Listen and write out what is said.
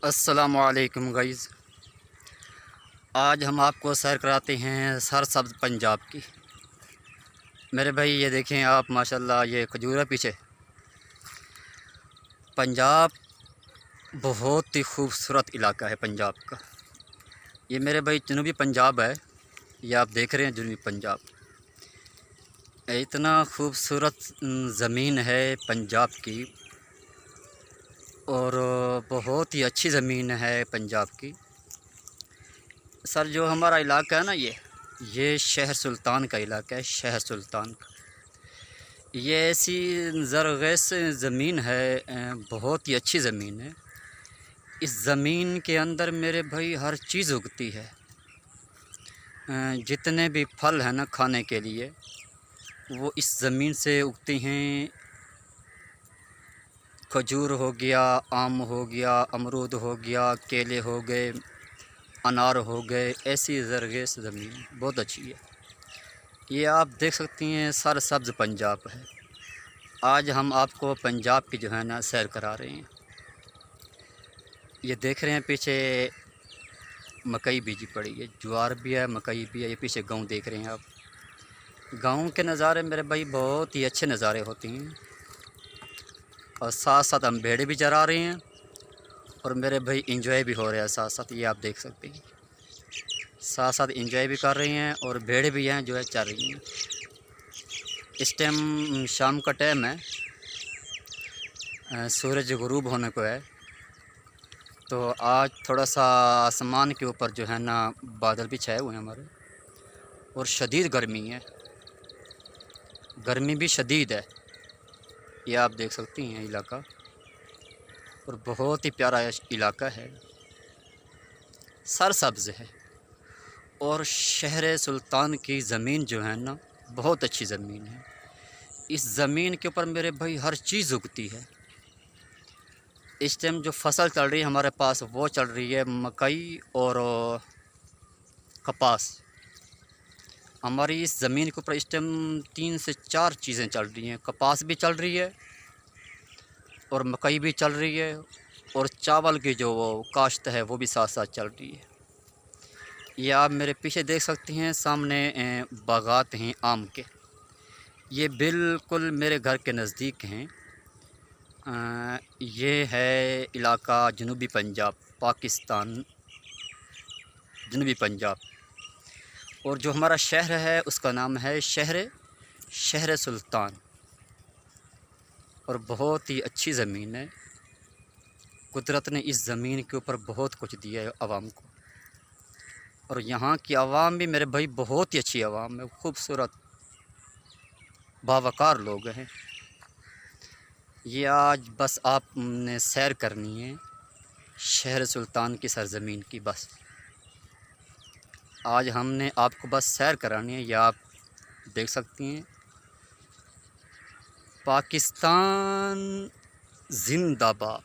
अस्सलामुअलैकुम गाइज़। आज हम आपको सैर कराते हैं सरसब्ज़ पंजाब की। मेरे भाई ये देखें आप, माशाल्लाह ये खजूर है पीछे। पंजाब बहुत ही खूबसूरत इलाका है पंजाब का। ये मेरे भाई जनूबी पंजाब है, ये आप देख रहे हैं जनूबी पंजाब। इतना खूबसूरत ज़मीन है पंजाब की, और बहुत ही अच्छी ज़मीन है पंजाब की। सर जो हमारा इलाका है ना, ये शहर सुल्तान का इलाका है। शहर सुल्तान का ये ऐसी ज़रख़ेज़ ज़मीन है, बहुत ही अच्छी ज़मीन है। इस ज़मीन के अंदर मेरे भाई हर चीज़ उगती है। जितने भी फल हैं ना खाने के लिए, वो इस ज़मीन से उगती हैं। खजूर हो गया, आम हो गया, अमरूद हो गया, केले हो गए, अनार हो गए। ऐसी ज़रख़ेज़ ज़मीन बहुत अच्छी है। ये आप देख सकती हैं सरसब्ज़ पंजाब है। आज हम आपको पंजाब की जो है ना सैर करा रहे हैं। ये देख रहे हैं पीछे मकई बीजी पड़ी है, ज्वार भी है, मकई भी है। ये पीछे गाँव देख रहे हैं आप। गाँव के नज़ारे मेरे भाई बहुत ही अच्छे नज़ारे होते हैं, और साथ साथ हम भेड़े भी चरा रहे हैं, और मेरे भाई इंजॉय भी हो रहा है साथ साथ। ये आप देख सकते हैं, साथ साथ इंजॉय भी कर रही हैं, और भेड़े भी हैं जो है चर रही हैं। इस टाइम शाम का टाइम है, सूरज गुरूब होने को है। तो आज थोड़ा सा आसमान के ऊपर जो है ना बादल भी छाए हुए हैं हमारे, और शदीद गर्मी है। गर्मी भी शदीद है। ये आप देख सकती हैं इलाका, और बहुत ही प्यारा इलाका है, सरसब्ज़ है। और शहर सुल्तान की ज़मीन जो है ना बहुत अच्छी ज़मीन है। इस ज़मीन के ऊपर मेरे भाई हर चीज़ उगती है। इस टाइम जो फसल चल रही है हमारे पास, वो चल रही है मकई और कपास। हमारी इस ज़मीन के ऊपर इस टाइम 3 से 4 चीज़ें चल रही हैं। कपास भी चल रही है, और मकई भी चल रही है, और चावल की जो वो काश्त है वो भी साथ साथ चल रही है। ये आप मेरे पीछे देख सकती हैं, सामने बागात हैं आम के। ये बिल्कुल मेरे घर के नज़दीक हैं। ये है इलाका जनूबी पंजाब, पाकिस्तान, जनूबी पंजाब। और जो हमारा शहर है उसका नाम है शहर सुल्तान। और बहुत ही अच्छी ज़मीन है। कुदरत ने इस ज़मीन के ऊपर बहुत कुछ दिया है आवाम को, और यहाँ की आवाम भी मेरे भाई बहुत ही अच्छी आवाम है, खूबसूरत बावकार लोग हैं। ये आज बस आपने सैर करनी है शहर सुल्तान की सरज़मीन की। बस आज हमने आपको बस सैर करानी है। ये आप देख सकती हैं, पाकिस्तान जिंदाबाद।